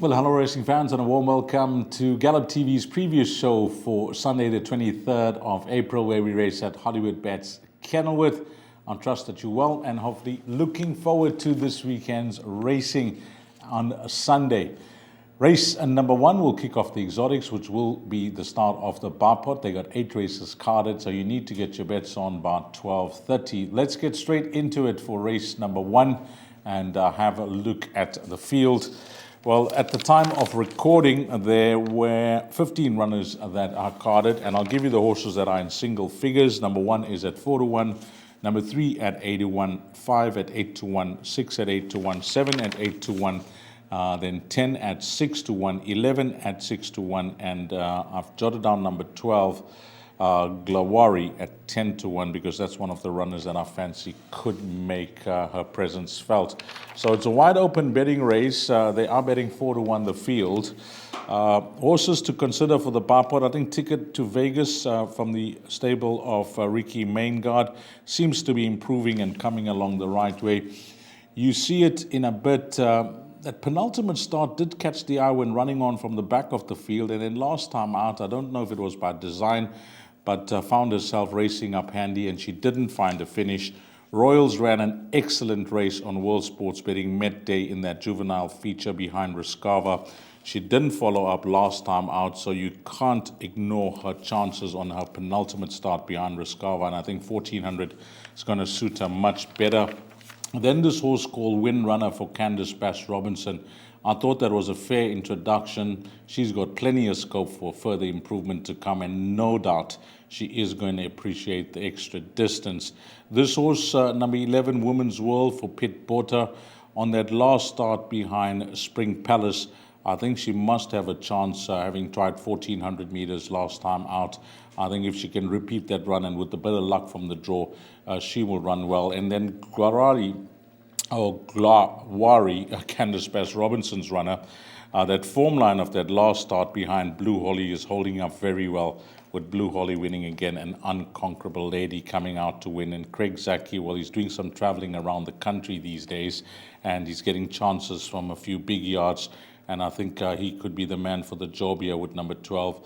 Well, hello racing fans and a warm welcome to Gallop TV's preview show for Sunday the 23rd of April, where we race at Hollywoodbets Kenilworth. I trust that you're well and hopefully looking forward to this weekend's racing on Sunday. Race number 1 will kick off the exotics, which will be the start of the bar pot. They got 8 races carded, so you need to get your bets on by 12:30. Let's get straight into it for race number 1 and have a look at the field. Well, at the time of recording, there were 15 runners that are carded, and I'll give you the horses that are in single figures. Number 1 is at 4-1, number 3 at 8-1, 5 at 8-1, 6 at 8-1, 7 at 8-1, then 10 at 6-1, 11 at 6-1, and I've jotted down number 12, Glawari at 10-1, because that's one of the runners that I fancy could make her presence felt. So it's a wide open betting race. They are betting 4-1 the field. Horses to consider for the bar pot, I think Ticket to Vegas from the stable of Ricky Maingard seems to be improving and coming along the right way. You see it in a bit. That penultimate start did catch the eye when running on from the back of the field, and then last time out, I don't know if it was by design, but found herself racing up handy, and she didn't find a finish. Royals ran an excellent race on World Sports Betting Met Day in that juvenile feature behind Riscava. She didn't follow up last time out, so you can't ignore her chances on her penultimate start behind Riscava, and I think 1400 is going to suit her much better. Then this horse called Windrunner for Candice Bass Robinson. I thought that was a fair introduction. She's got plenty of scope for further improvement to come, and no doubt she is going to appreciate the extra distance. This horse, number 11, Women's World for Pit Porter, on that last start behind Spring Palace, I think she must have a chance, having tried 1400 meters last time out. I think if she can repeat that run, and with a bit of luck from the draw, she will run well. And then Glawari, Candice Bass Robinson's runner, that form line of that last start behind Blue Holly is holding up very well, with Blue Holly winning again, an unconquerable lady coming out to win. And Craig Zaki, well, he's doing some traveling around the country these days, and he's getting chances from a few big yards, and I think he could be the man for the job here with number 12,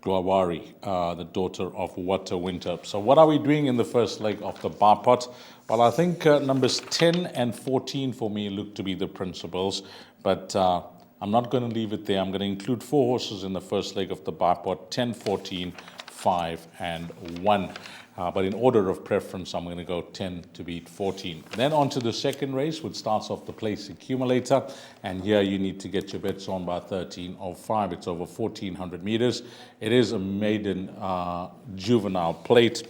Glawari, the daughter of Water Winter. So what are we doing in the first leg of the bar pot? Well, I think numbers 10 and 14 for me look to be the principals, but I'm not going to leave it there. I'm going to include 4 horses in the first leg of the bar pot, 10, 14, 5, and 1. But in order of preference, I'm going to go 10 to beat 14. Then on to the second race, which starts off the place accumulator. And here you need to get your bets on by 13:05. It's over 1400 meters. It is a maiden juvenile plate.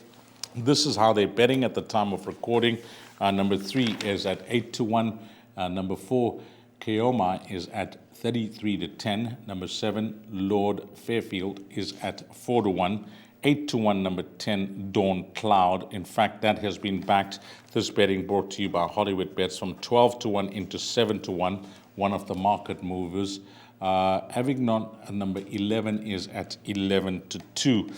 This is how they're betting at the time of recording. Number 3 is at 8-1. Number 4, Keoma, is at 33-10. Number 7, Lord Fairfield, is at 4-1. 8-1, number 10, Dawn Cloud. In fact, that has been backed. This betting brought to you by Hollywoodbets from 12-1 into 7-1, one of the market movers. Avignon, number 11, is at 11-2.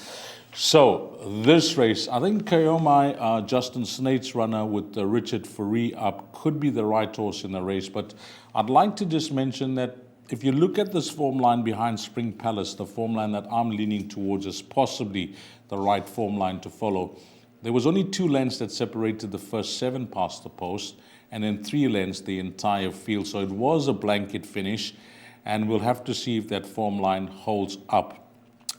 So this race, I think Keoma, Justin Snate's runner with Richard Fourie up, could be the right horse in the race. But I'd like to just mention that if you look at this form line behind Spring Palace, the form line that I'm leaning towards is possibly the right form line to follow. There was only 2 lengths that separated the first 7 past the post, and then 3 lengths the entire field. So it was a blanket finish, and we'll have to see if that form line holds up.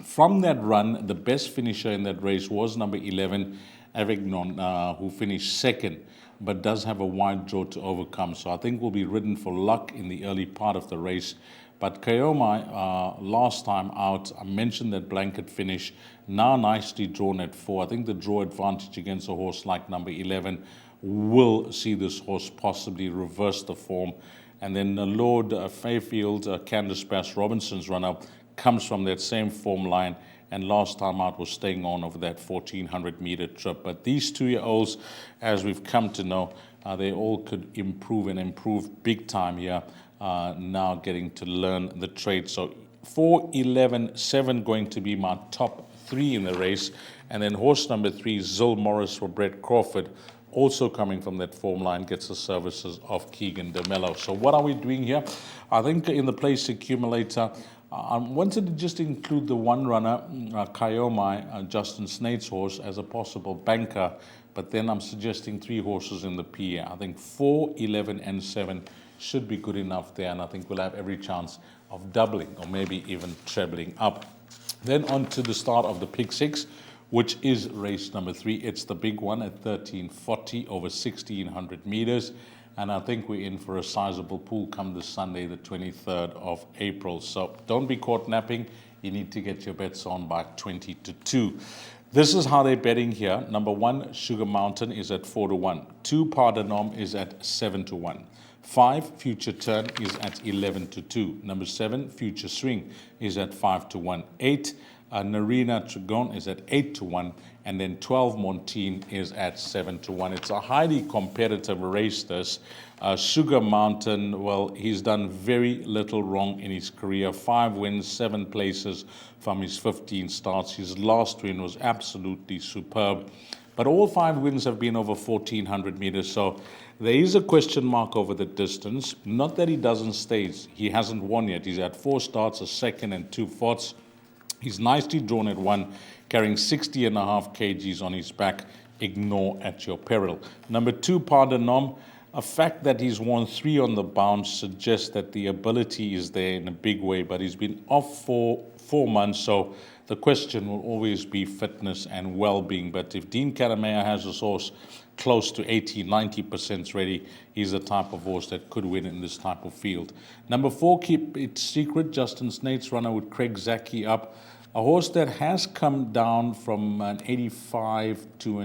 From that run, the best finisher in that race was number 11, Avignon, who finished second, but does have a wide draw to overcome. So I think we'll be ridden for luck in the early part of the race. But Keoma, last time out, I mentioned that blanket finish, now nicely drawn at 4. I think the draw advantage against a horse like number 11 will see this horse possibly reverse the form. And then Lord Fairfield, Candice Bass Robinson's runner, comes from that same form line, and last time out was staying on over that 1400 meter trip. But these 2-year-olds, as we've come to know, they all could improve and improve big time here, now getting to learn the trade. So 4, 11, 7 going to be my top 3 in the race. And then horse number 3, Zil Morris for Brett Crawford, also coming from that form line, gets the services of Keegan De Mello. So what are we doing here? I think in the place accumulator, I wanted to just include the one runner, Kayomai, Justin Snate's horse, as a possible banker, but then I'm suggesting 3 horses in the PA. I think 4, 11, and 7 should be good enough there, and I think we'll have every chance of doubling or maybe even trebling up. Then on to the start of the Pick 6, which is race number 3. It's the big one at 1340 over 1600 meters. And I think we're in for a sizable pool come this Sunday, the 23rd of April. So don't be caught napping. You need to get your bets on by 20-2. This is how they're betting here. Number 1, Sugar Mountain is at 4-1. 2, Pardenom is at 7-1. 5, Future Turn is at 11-2. Number 7, Future Swing is at 5-1. 8, Narina Trigon is at 8-1, and then 12, Montine is at 7-1. It's a highly competitive race, this. Sugar Mountain, well, he's done very little wrong in his career. 5 wins, 7 places from his 15 starts. His last win was absolutely superb. But all 5 wins have been over 1,400 meters, so there is a question mark over the distance. Not that he doesn't stage. He hasn't won yet. He's had 4 starts, a second and 2 fourths. He's nicely drawn at 1, carrying 60.5 kgs on his back. Ignore at your peril. Number 2, Pardenom. A fact that he's won 3 on the bounce suggests that the ability is there in a big way, but he's been off for 4 months, so the question will always be fitness and well-being. But if Dean Karamea has his horse close to 80-90% ready, he's the type of horse that could win in this type of field. Number 4, Keep It Secret. Justin Snate's runner with Craig Zaki up. A horse that has come down from an 85 to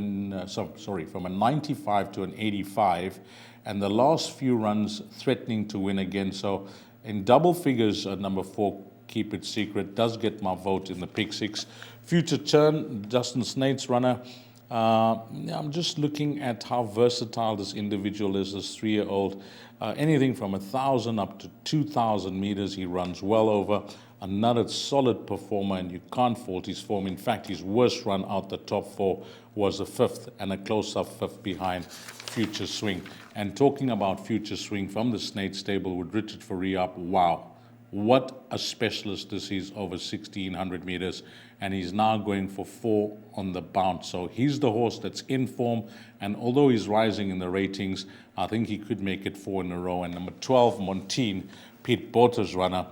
from a 95 to an 85, and the last few runs threatening to win again. So in double figures, number 4, Keep It Secret, does get my vote in the Pick 6. Future Turn, Justin Snate's runner. I'm just looking at how versatile this individual is, this 3-year-old. Anything from 1,000 up to 2,000 meters, he runs well over. Another solid performer, and you can't fault his form. In fact, his worst run out the top 4 was a 5th, and a close-up 5th behind Future Swing. And talking about Future Swing from the Snake stable with Richard Fourie up, wow, what a specialist this is over 1,600 meters. And he's now going for 4 on the bounce. So he's the horse that's in form, and although he's rising in the ratings, I think he could make it 4 in a row. And number 12, Montine, Pete Botter's runner.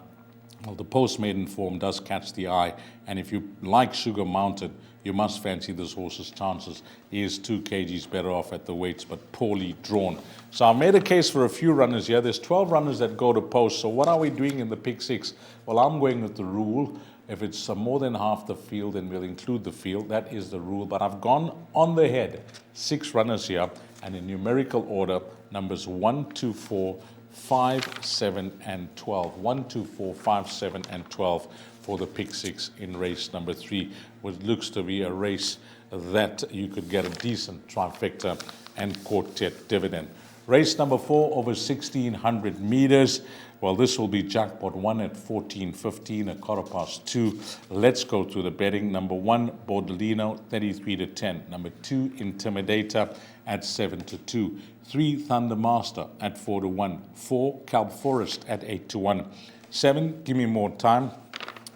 Well, the post-maiden form does catch the eye, and if you like Sugar Mountain, you must fancy this horse's chances. He is 2 kgs better off at the weights, but poorly drawn. So I made a case for a few runners here. There's 12 runners that go to post. So what are we doing in the Pick 6? Well, I'm going with the rule. If it's more than half the field, then we'll include the field. That is the rule. But I've gone on the head. 6 runners here, and in numerical order, numbers 1, 2, 4, 5, 7, and 12. 1, 2, 4, 5, 7, and 12 for the Pick 6 in race number 3, which looks to be a race that you could get a decent trifecta and quartet dividend. Race number 4 over 1,600 meters. Well, this will be jackpot 1 at 14.15, a 2:15. Let's go through the betting. Number 1, Bordolino, 33-10. Number 2, Intimidator at 7-2. 3, Thunder Master at 4-1. 4, Calp Forest at 8-1. 7, Give Me More Time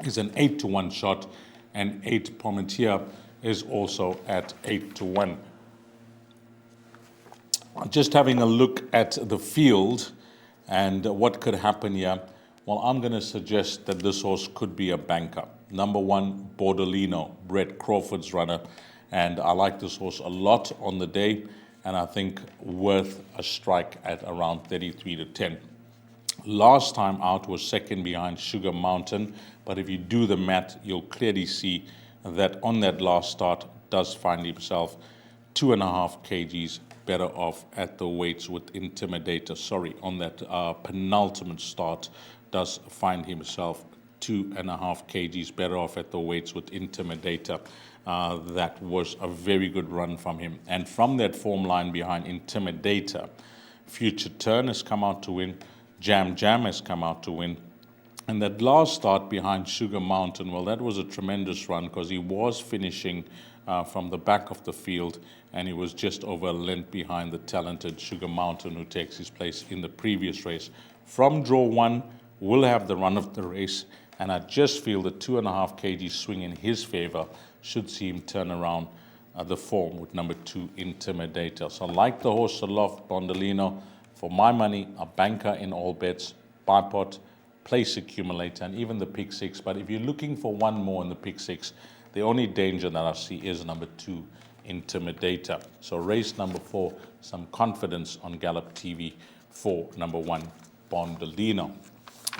is an 8-1 shot, and 8, Pometier is also at 8-1. Just having a look at the field and what could happen here. Well, I'm going to suggest that this horse could be a banker. Number 1, Bordolino, Brett Crawford's runner. And I like this horse a lot on the day, and I think worth a strike at around 33-10. Last time out was second behind Sugar Mountain, but if you do the math, you'll clearly see that on that last start does find himself 2.5 kgs better off at the weights with Intimidator. Sorry, on that penultimate start does find himself 2.5 kgs better off at the weights with Intimidator. That was a very good run from him. And from that form line behind Intimidator, Future Turn has come out to win, Jam Jam has come out to win, And that last start behind Sugar Mountain, well, that was a tremendous run because he was finishing from the back of the field, and he was just over a length behind the talented Sugar Mountain, who takes his place in the previous race. From draw 1, will have the run of the race, and I just feel the 2.5 kg swing in his favor should see him turn around the form with number 2, Intimidator. So like the horse aloft, Bondolino, for my money, a banker in all bets, bipod, place accumulator, and even the pick 6. But if you're looking for one more in the pick 6, the only danger that I see is number 2, Intimidator. So race number 4, some confidence on Gallop TV for number 1, Bondolino.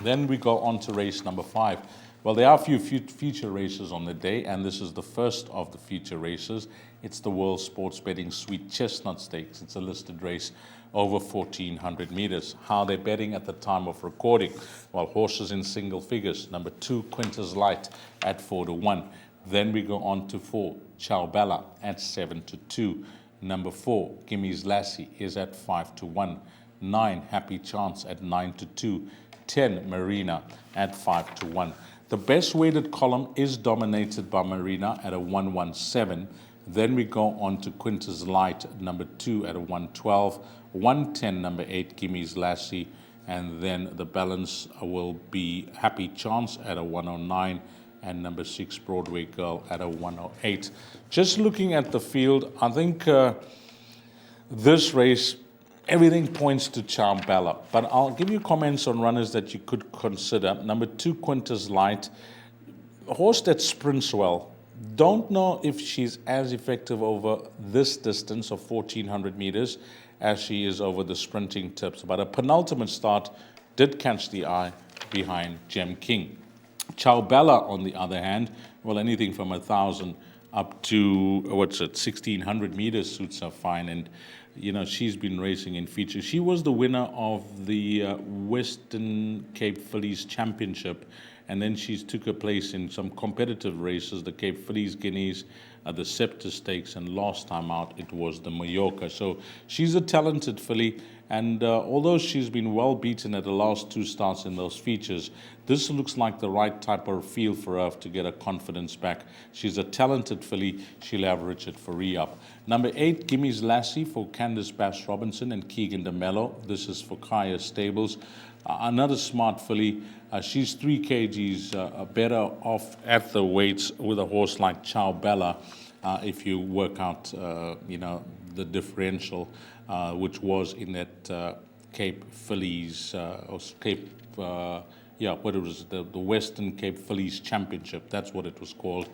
Then we go on to race number 5. Well, there are a few feature races on the day, and this is the first of the feature races. It's the World Sports Betting Sweet Chestnut Stakes. It's a listed race over 1,400 meters. How they're betting at the time of recording? Well, horses in single figures. Number 2, Quintus Light at 4-1. Then we go on to 4, Ciao Bella at 7-2. Number 4, Gimmy's Lassie is at 5-1. 9, Happy Chance at 9-2. 10, Marina at 5-1. The best weighted column is dominated by Marina at a 117. Then we go on to Quintus Light, number 2 at a 112. 110, number 8, Gimmy's Lassie. And then the balance will be Happy Chance at a 109 and number 6, Broadway Girl at a 108. Just looking at the field, I think this race, everything points to Charm Bella, but I'll give you comments on runners that you could consider. Number 2, Quintus Light, a horse that sprints well. Don't know if she's as effective over this distance of 1,400 meters as she is over the sprinting tips, but a penultimate start did catch the eye behind Gem King. Ciao Bella, on the other hand, well, anything from 1,000 up to, 1,600 meters suits her fine, and she's been racing in features. She was the winner of the Western Cape Fillies Championship, and then she took her place in some competitive races, the Cape Fillies Guineas, the Scepter Stakes, and last time out it was the Mallorca. So she's a talented filly, and although she's been well beaten at the last 2 starts in those features, this looks like the right type of field for her to get her confidence back. She's a talented filly. She'll have Richard for re-up. Number 8, Gimmy's Lassie for Candice Bass Robinson and Keegan DeMello. This is for Kaya Stables. Another smart filly. She's 3 kgs better off at the weights with a horse like Ciao Bella if you work out, the differential, which was in that Cape Fillies, or Cape, the Western Cape Fillies Championship. That's what it was called.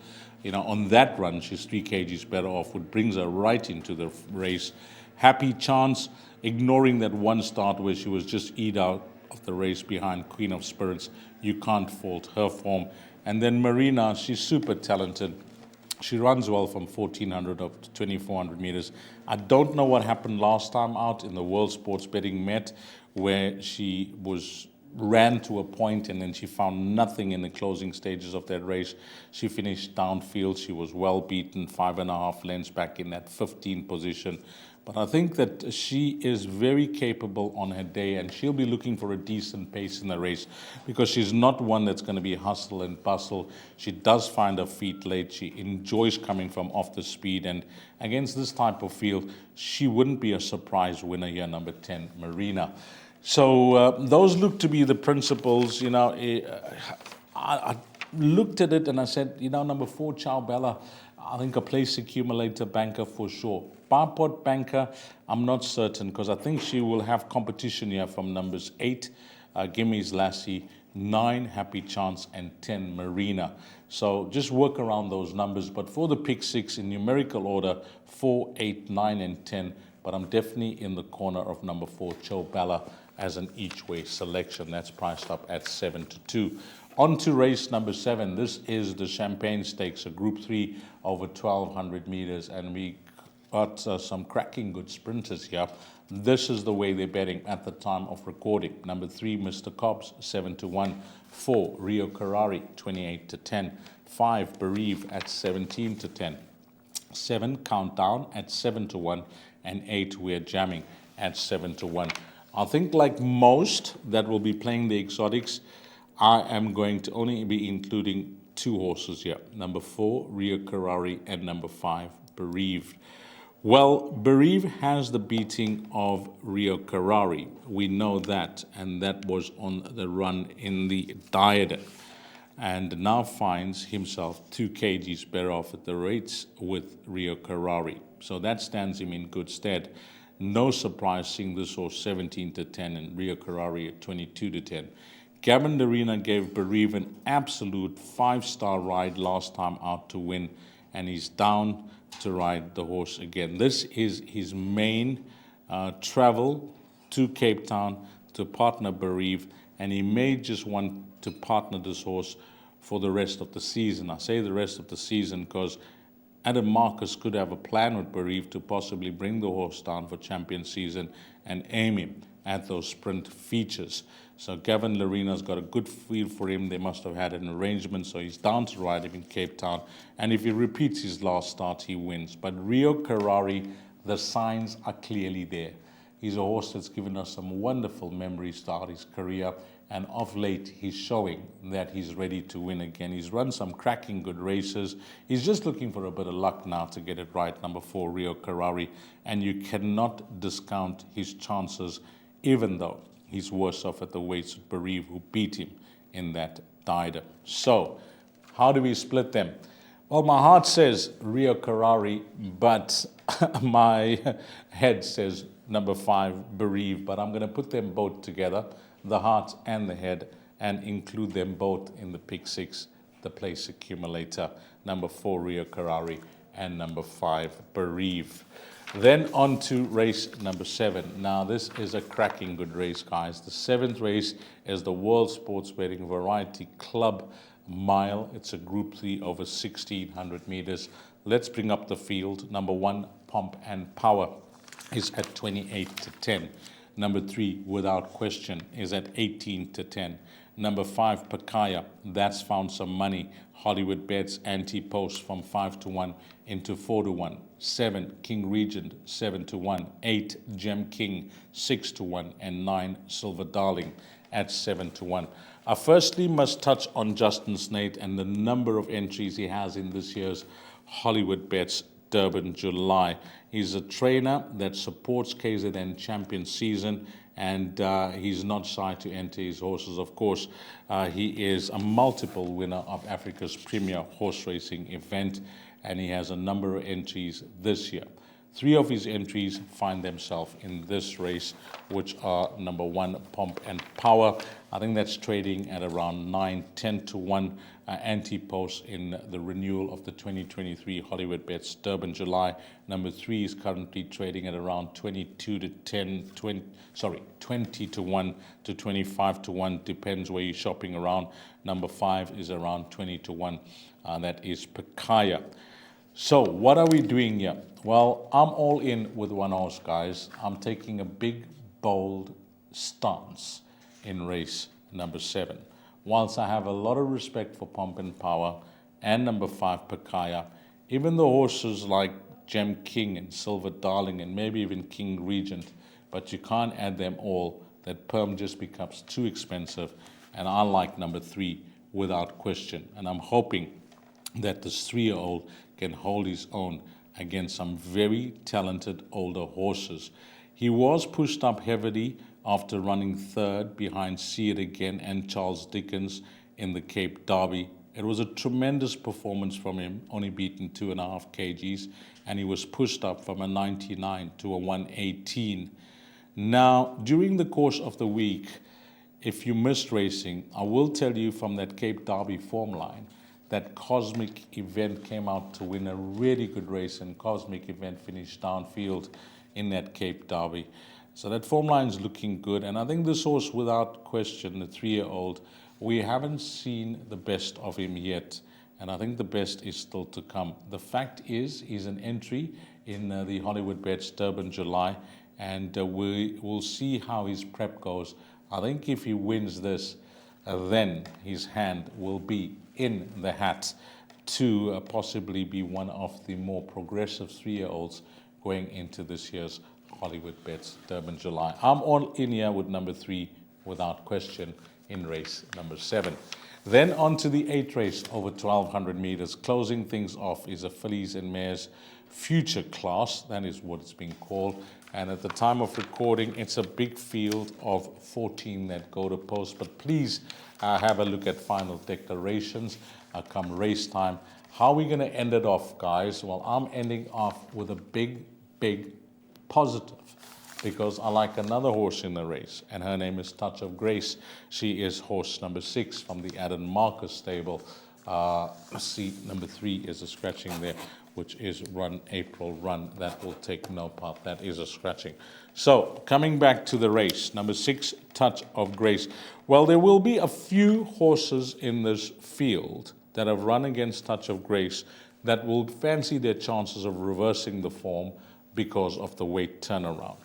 On that run, she's 3 kgs better off, which brings her right into the race. Happy Chance, ignoring that one start where she was just eat out of the race behind Queen of Spirits. You can't fault her form. And then Marina, she's super talented. She runs well from 1,400 up to 2,400 meters. I don't know what happened last time out in the World Sports Betting Met, where she ran to a point and then she found nothing in the closing stages of that race. She finished downfield. She was well beaten, 5.5 lengths back in that 15th position. But I think that she is very capable on her day, and she'll be looking for a decent pace in the race because she's not one that's going to be hustle and bustle. She does find her feet late. She enjoys coming from off the speed, and against this type of field, she wouldn't be a surprise winner here, number 10, Marina. So those look to be the principles. I looked at it and I said, number 4, Ciao Bella, I think a place accumulator banker for sure. Bipod banker, I'm not certain because I think she will have competition here from numbers 8, Gimmy's Lassie, 9, Happy Chance, and 10, Marina. So just work around those numbers. But for the pick 6 in numerical order, 4, 8, 9, and 10. But I'm definitely in the corner of number 4, Ciao Bella, as an each-way selection. That's priced up at 7-2. On to race number 7. This is the Champagne Stakes, a Group 3 over 1,200 meters, and we got some cracking good sprinters here. This is the way they're betting at the time of recording. Number 3, Mr. Cobbs, 7-1. 4, Rio Carrari, 28-10. 5, Bereave at 17-10. 7, Countdown at 7-1. And 8, We're Jamming at 7-1. I think like most that will be playing the exotics, I am going to only be including 2 horses here. Number 4, Rio Karari, and number 5, Bereaved. Well, Bereaved has the beating of Rio Karari. We know that, and that was on the run in the Diadem, and now finds himself 2 kgs better off at the rates with Rio Karari. So that stands him in good stead. No surprise seeing this horse 17 to 10 and Rio Karari at 22 to 10. Gavin Lerena gave Bereave an absolute 5-star ride last time out to win, and he's down to ride the horse again. This is his main travel to Cape Town to partner Bereave, and he may just want to partner this horse for the rest of the season. I say the rest of the season because Adam Marcus could have a plan with Bereave to possibly bring the horse down for champion season and aim him at those sprint features. So Gavin Lerena's got a good feel for him. They must have had an arrangement, so he's down to ride him in Cape Town. And if he repeats his last start, he wins. But Rio Karari, the signs are clearly there. He's a horse that's given us some wonderful memories throughout his career, and of late he's showing that he's ready to win again. He's run some cracking good races. He's just looking for a bit of luck now to get it right, number 4, Rio Karari, and you cannot discount his chances, even though he's worse off at the weights with Bereave, who beat him in that Diadem. So, how do we split them? Well, my heart says Rio Karari, but my head says number 5, Bereave, but I'm going to put them both together, the heart and the head, and include them both in the pick 6, the place accumulator, number 4, Rio Karari, and number 5, Bereave. Then on to race number 7. Now, this is a cracking good race, guys. The 7th race is the World Sports Betting Variety Club Mile. It's a Group 3 over 1,600 meters. Let's bring up the field. Number 1, Pomp and Power, is at 28 to 10. Number 3, Without Question, is at 18 to 10. Number 5, Pakaya, that's found some money. Hollywoodbets anti-post from 5 to 1 into 4 to 1. 7, King Regent, 7 to 1. 8, Gem King, 6 to 1. And 9, Silver Darling, at 7 to 1. I firstly must touch on Justin Snate and the number of entries he has in this year's Hollywoodbets Durban July. He's a trainer that supports KZN champion season, and he's not shy to enter his horses. Of course, he is a multiple winner of Africa's premier horse racing event, and he has a number of entries this year. 3 of his entries find themselves in this race, which are number 1, Pomp and Power. I think that's trading at around 9, 10 to 1 anti-post in the renewal of the 2023 Hollywoodbets Durban July. Number 3 is currently trading at around 22 to 10, 20 to 1 to 25 to 1, depends where you're shopping around. Number 5 is around 20 to 1. That is Pakaya. So what are we doing here? Well, I'm all in with one horse, guys. I'm taking a big, bold stance in race number 7. Whilst I have a lot of respect for Pomp and Power and number 5, Pakaya, even the horses like Gem King and Silver Darling and maybe even King Regent, but you can't add them all. That perm just becomes too expensive, and I like number 3 Without Question. And I'm hoping that this 3-year-old can hold his own against some very talented older horses. He was pushed up heavily after running 3rd behind See It Again and Charles Dickens in the Cape Derby. It was a tremendous performance from him, only beaten 2.5 kgs, and he was pushed up from a 99 to a 118. Now, during the course of the week, if you missed racing, I will tell you from that Cape Derby form line that Cosmic Event came out to win a really good race, and Cosmic Event finished downfield in that Cape Derby. So that form line is looking good, and I think this horse, Without Question, the 3-year-old, we haven't seen the best of him yet, and I think the best is still to come. The fact is, he's an entry in the Hollywoodbets Durban July, and we will see how his prep goes. I think if he wins this, then his hand will be in the hat to possibly be one of the more progressive 3-year-olds going into this year's Hollywoodbets Durban July. I'm all in here with number 3 Without Question, in race number 7. Then on to the 8th race over 1,200 meters. Closing things off is a fillies and mares future class. That is what it's being called. And at the time of recording, it's a big field of 14 that go to post. But please have a look at final declarations come race time. How are we going to end it off, guys? Well, I'm ending off with a big positive, because I like another horse in the race, and her name is Touch of Grace. She is horse number 6 from the Adam Marcus stable. See, number 3 is a scratching there, which is Run April Run. That will take no part. That is a scratching. So coming back to the race, number 6, Touch of Grace. Well, there will be a few horses in this field that have run against Touch of Grace that will fancy their chances of reversing the form because of the weight turnaround.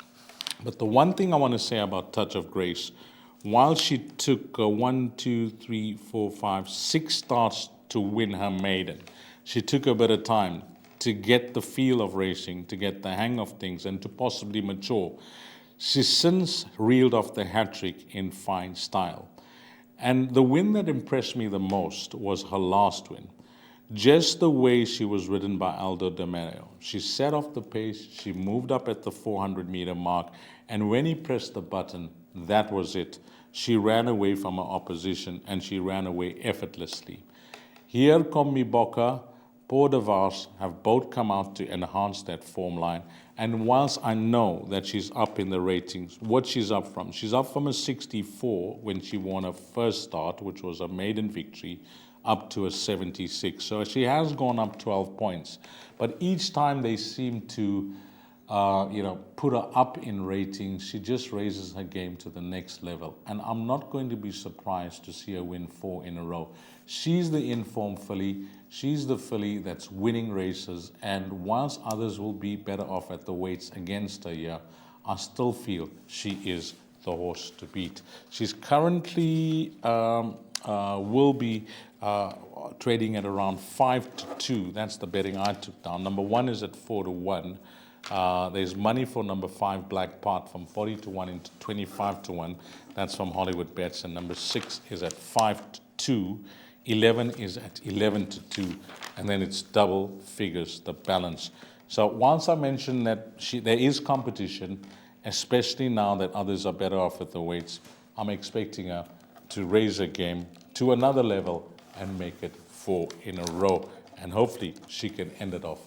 But the one thing I want to say about Touch of Grace, while she took 6 starts to win her maiden, she took a bit of time to get the feel of racing, to get the hang of things, and to possibly mature. She's since reeled off the hat-trick in fine style. And the win that impressed me the most was her last win. Just the way she was ridden by Aldo De Maio. She set off the pace, she moved up at the 400-meter mark, and when he pressed the button, that was it. She ran away from her opposition, and she ran away effortlessly. Here, Kommiboka, Paul de Vars have both come out to enhance that form line. And whilst I know that she's up in the ratings, what she's up from? She's up from a 64 when she won her first start, which was a maiden victory, up to a 76. So she has gone up 12 points. But each time they seem to put her up in ratings, she just raises her game to the next level. And I'm not going to be surprised to see her win 4 in a row. She's the informed filly. She's the filly that's winning races. And whilst others will be better off at the weights against her here, I still feel she is the horse to beat. She's currently will be trading at around 5-2. That's the betting I took down. Number 1 is at 4-1. There's money for number 5, Black Part, from 40-1 into 25-1. That's from Hollywoodbets. And number 6 is at 5-2. 11 is at 11-2. And then it's double figures, the balance. So once I mentioned that there is competition, especially now that others are better off at the weights, I'm expecting her to raise her game to another level and make it 4 in a row. And hopefully she can end it off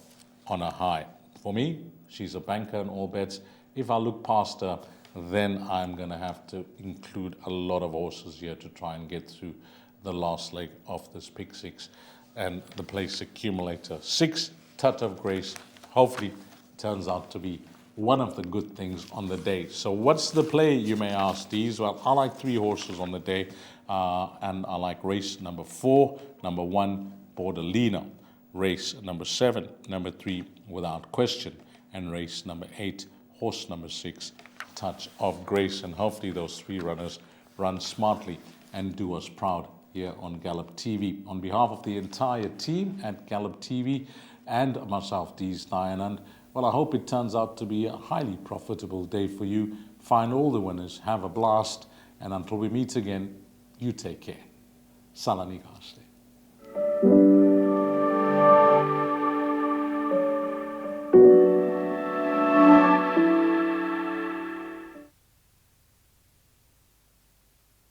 on a high. For me, she's a banker in all bets. If I look past her, then I'm going to have to include a lot of horses here to try and get through the last leg of this pick 6 and the place accumulator. 6, Touch of Grace, hopefully turns out to be one of the good things on the day. So what's the play, you may ask, these? Well, I like 3 horses on the day, and I like race number 4, number 1, Bordelino, race number 7, number 3, Without Question, and race number 8, horse number 6, Touch of Grace. And hopefully those 3 runners run smartly and do us proud here on Gallop TV. On behalf of the entire team at Gallop TV and myself, Dees Dayanand, well, I hope it turns out to be a highly profitable day for you. Find all the winners, have a blast, and until we meet again, you take care. Salani Gashle.